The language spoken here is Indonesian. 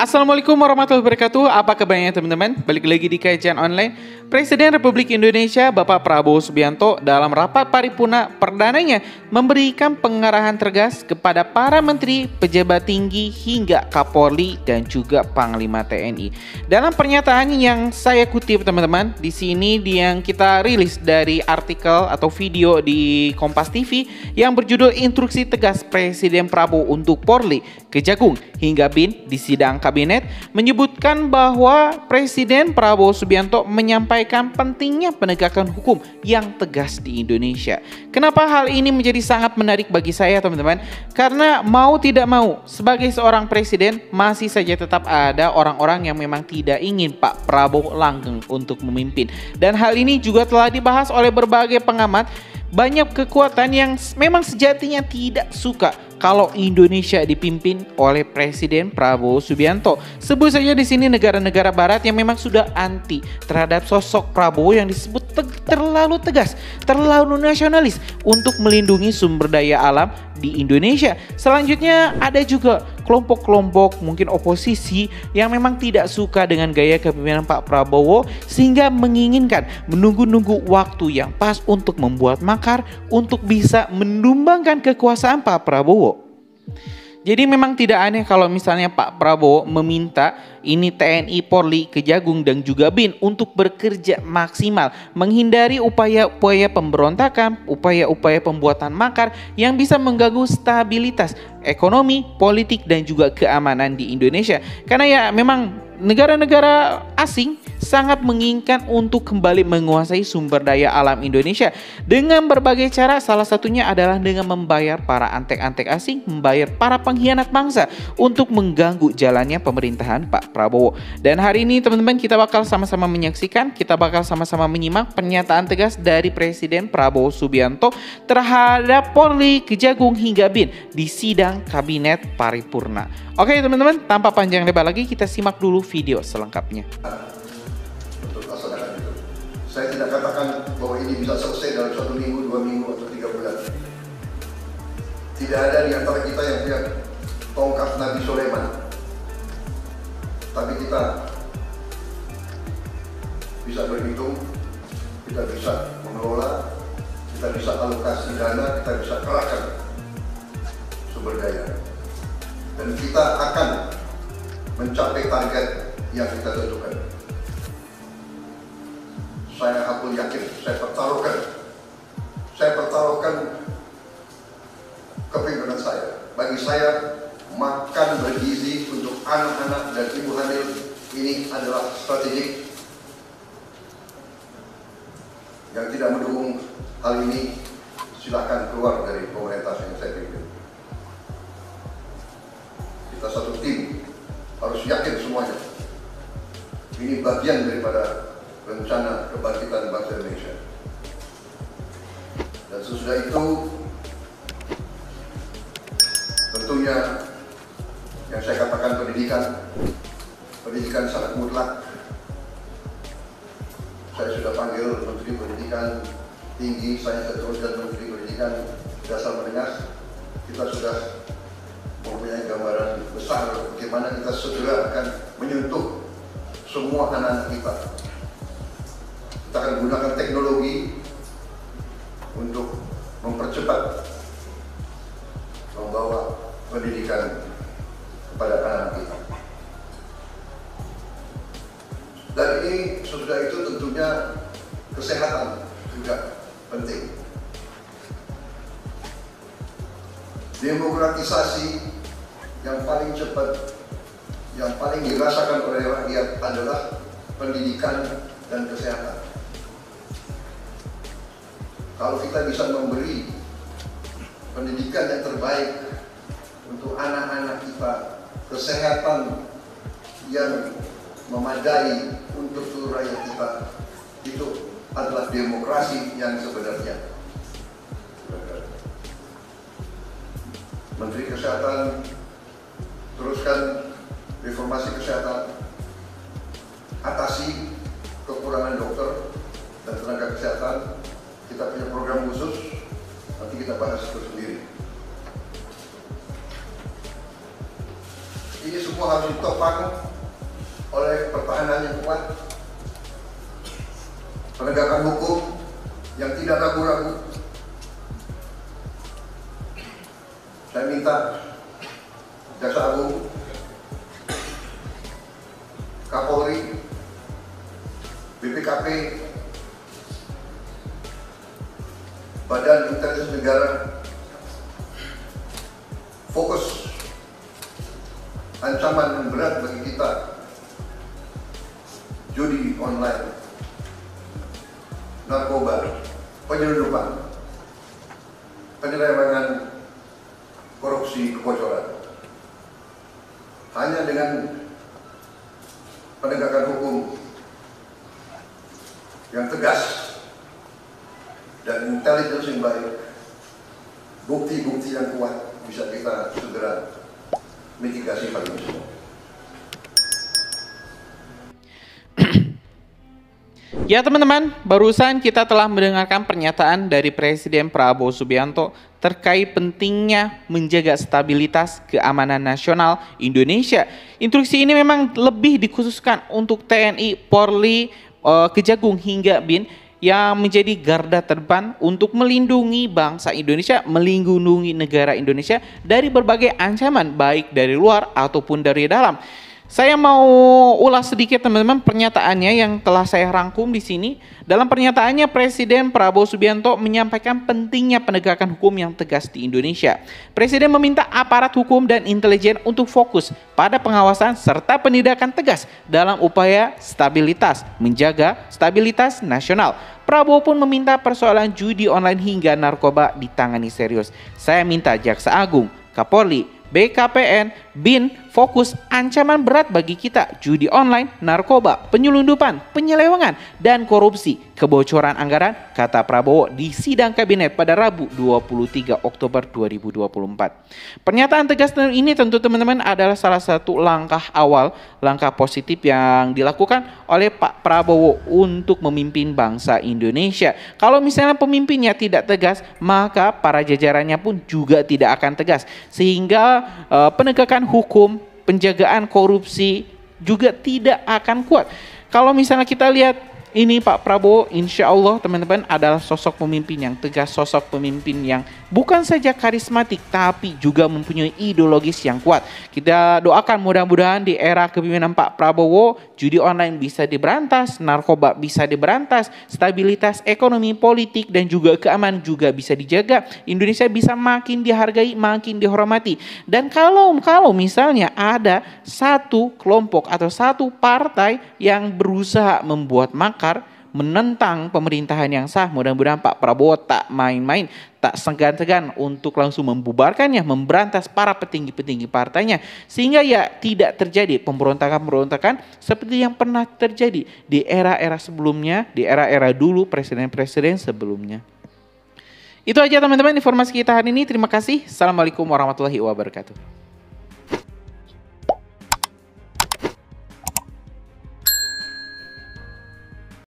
Assalamualaikum warahmatullahi wabarakatuh. Apa kabarnya teman-teman? Balik lagi di Kajian Online. Presiden Republik Indonesia Bapak Prabowo Subianto dalam rapat paripurna perdananya memberikan pengarahan tegas kepada para menteri, pejabat tinggi hingga Kapolri dan juga Panglima TNI. Dalam pernyataan yang saya kutip teman-teman, di sini yang kita rilis dari artikel atau video di Kompas TV yang berjudul Instruksi Tegas Presiden Prabowo untuk Polri, Kejagung hingga BIN di sidang kabinet, menyebutkan bahwa Presiden Prabowo Subianto menyampaikan pentingnya penegakan hukum yang tegas di Indonesia. Kenapa hal ini menjadi sangat menarik bagi saya teman-teman? Karena mau tidak mau sebagai seorang presiden masih saja tetap ada orang-orang yang memang tidak ingin Pak Prabowo langgeng untuk memimpin. Dan hal ini juga telah dibahas oleh berbagai pengamat. Banyak kekuatan yang memang sejatinya tidak suka kalau Indonesia dipimpin oleh Presiden Prabowo Subianto. Sebut saja di sini negara-negara barat yang memang sudah anti terhadap sosok Prabowo yang disebut terlalu tegas, terlalu nasionalis untuk melindungi sumber daya alam di Indonesia. Selanjutnya ada juga kelompok-kelompok mungkin oposisi yang memang tidak suka dengan gaya kepemimpinan Pak Prabowo sehingga menginginkan menunggu-nunggu waktu yang pas untuk membuat makar untuk bisa menumbangkan kekuasaan Pak Prabowo. Jadi memang tidak aneh kalau misalnya Pak Prabowo meminta ini TNI, Polri, Kejagung dan juga BIN untuk bekerja maksimal menghindari upaya-upaya pemberontakan, upaya-upaya pembuatan makar yang bisa mengganggu stabilitas ekonomi, politik dan juga keamanan di Indonesia. Karena ya memang negara-negara asing sangat menginginkan untuk kembali menguasai sumber daya alam Indonesia dengan berbagai cara, salah satunya adalah dengan membayar para antek-antek asing, membayar para pengkhianat bangsa untuk mengganggu jalannya pemerintahan Pak Prabowo. Dan hari ini teman-teman kita bakal sama-sama menyaksikan, kita bakal sama-sama menyimak pernyataan tegas dari Presiden Prabowo Subianto terhadap Polri, Kejagung hingga BIN di sidang kabinet paripurna. Oke teman-teman, tanpa panjang lebar lagi kita simak dulu video selengkapnya. Saya tidak katakan bahwa ini bisa selesai dalam 1 minggu, 2 minggu, atau 3 bulan. Tidak ada di antara kita yang punya tongkat Nabi Sulaiman. Tapi kita bisa berhitung, kita bisa mengelola, kita bisa alokasi dana, kita bisa kerahkan sumber daya. Dan kita akan mencapai target yang kita tentukan. Aku yakin, saya pertaruhkan kepimpinan saya. Bagi saya, makan bergizi untuk anak-anak dan ibu hamil ini adalah strategik. Yang tidak mendukung hal ini, silakan keluar dari pemerintah yang saya pimpin. Kita satu tim, harus yakin semuanya. Ini bagian daripada rencana kebangkitan bangsa Indonesia. Dan sesudah itu tentunya yang saya katakan pendidikan sangat mutlak. Saya sudah panggil Menteri Pendidikan Tinggi, saya teruskan Menteri Pendidikan Dasar Menengah. Kita sudah mempunyai gambaran besar bagaimana kita segera akan menyentuh semua anak-anak kita. Kita akan gunakan teknologi untuk mempercepat membawa pendidikan kepada anak-anak kita. Dan ini sesudah itu tentunya kesehatan juga penting. Demokratisasi yang paling cepat, yang paling dirasakan oleh rakyat adalah pendidikan dan kesehatan. Kalau kita bisa memberi pendidikan yang terbaik untuk anak-anak kita, kesehatan yang memadai untuk seluruh rakyat kita, itu adalah demokrasi yang sebenarnya. Menteri Kesehatan teruskan reformasi kesehatan, atasi kekurangan dokter dan tenaga kesehatan. Kita punya program khusus, nanti kita bahas itu sendiri. Ini semua harus ditopang oleh pertahanan yang kuat, penegakan hukum yang tidak ragu-ragu. Saya minta Jaksa Agung, Kapolri, BPKP, Badan Intelijen Negara fokus. Ancaman yang berat bagi kita, judi online, narkoba, penyelundupan, penyelewengan, korupsi, kebocoran. Hanya dengan penegakan hukum yang tegas dan intelijen yang baik, bukti-bukti yang kuat, bisa kita segera mitigasi hal ini semua. Ya teman-teman, barusan kita telah mendengarkan pernyataan dari Presiden Prabowo Subianto terkait pentingnya menjaga stabilitas keamanan nasional Indonesia. Instruksi ini memang lebih dikhususkan untuk TNI, Polri, Kejagung hingga BIN yang menjadi garda terdepan untuk melindungi bangsa Indonesia, melindungi negara Indonesia dari berbagai ancaman baik dari luar ataupun dari dalam. Saya mau ulas sedikit teman-teman pernyataannya yang telah saya rangkum di sini. Dalam pernyataannya Presiden Prabowo Subianto menyampaikan pentingnya penegakan hukum yang tegas di Indonesia. Presiden meminta aparat hukum dan intelijen untuk fokus pada pengawasan serta penindakan tegas dalam upaya stabilitas, menjaga stabilitas nasional. Prabowo pun meminta persoalan judi online hingga narkoba ditangani serius. Saya minta Jaksa Agung, Kapolri, BKPN, BIN fokus ancaman berat bagi kita, judi online, narkoba, penyelundupan, penyelewengan, dan korupsi, kebocoran anggaran, kata Prabowo di sidang kabinet pada Rabu 23 Oktober 2024. Pernyataan tegas ini tentu teman-teman adalah salah satu langkah awal, langkah positif yang dilakukan oleh Pak Prabowo untuk memimpin bangsa Indonesia. Kalau misalnya pemimpinnya tidak tegas, maka para jajarannya pun juga tidak akan tegas. Sehingga penegakan hukum, penjagaan korupsi juga tidak akan kuat. Kalau misalnya kita lihat ini Pak Prabowo, insya Allah teman-teman adalah sosok pemimpin yang tegas, sosok pemimpin yang bukan saja karismatik tapi juga mempunyai ideologis yang kuat. Kita doakan mudah-mudahan di era kepemimpinan Pak Prabowo judi online bisa diberantas, narkoba bisa diberantas, stabilitas ekonomi, politik dan juga keamanan juga bisa dijaga. Indonesia bisa makin dihargai, makin dihormati. Dan kalau misalnya ada satu kelompok atau satu partai yang berusaha membuat makar, menentang pemerintahan yang sah, mudah-mudahan Pak Prabowo tak main-main, tak segan-segan untuk langsung membubarkannya, memberantas para petinggi-petinggi partainya, sehingga ya tidak terjadi pemberontakan-pemberontakan seperti yang pernah terjadi di era-era sebelumnya, di era-era dulu presiden-presiden sebelumnya. Itu aja teman-teman informasi kita hari ini. Terima kasih. Assalamualaikum warahmatullahi wabarakatuh.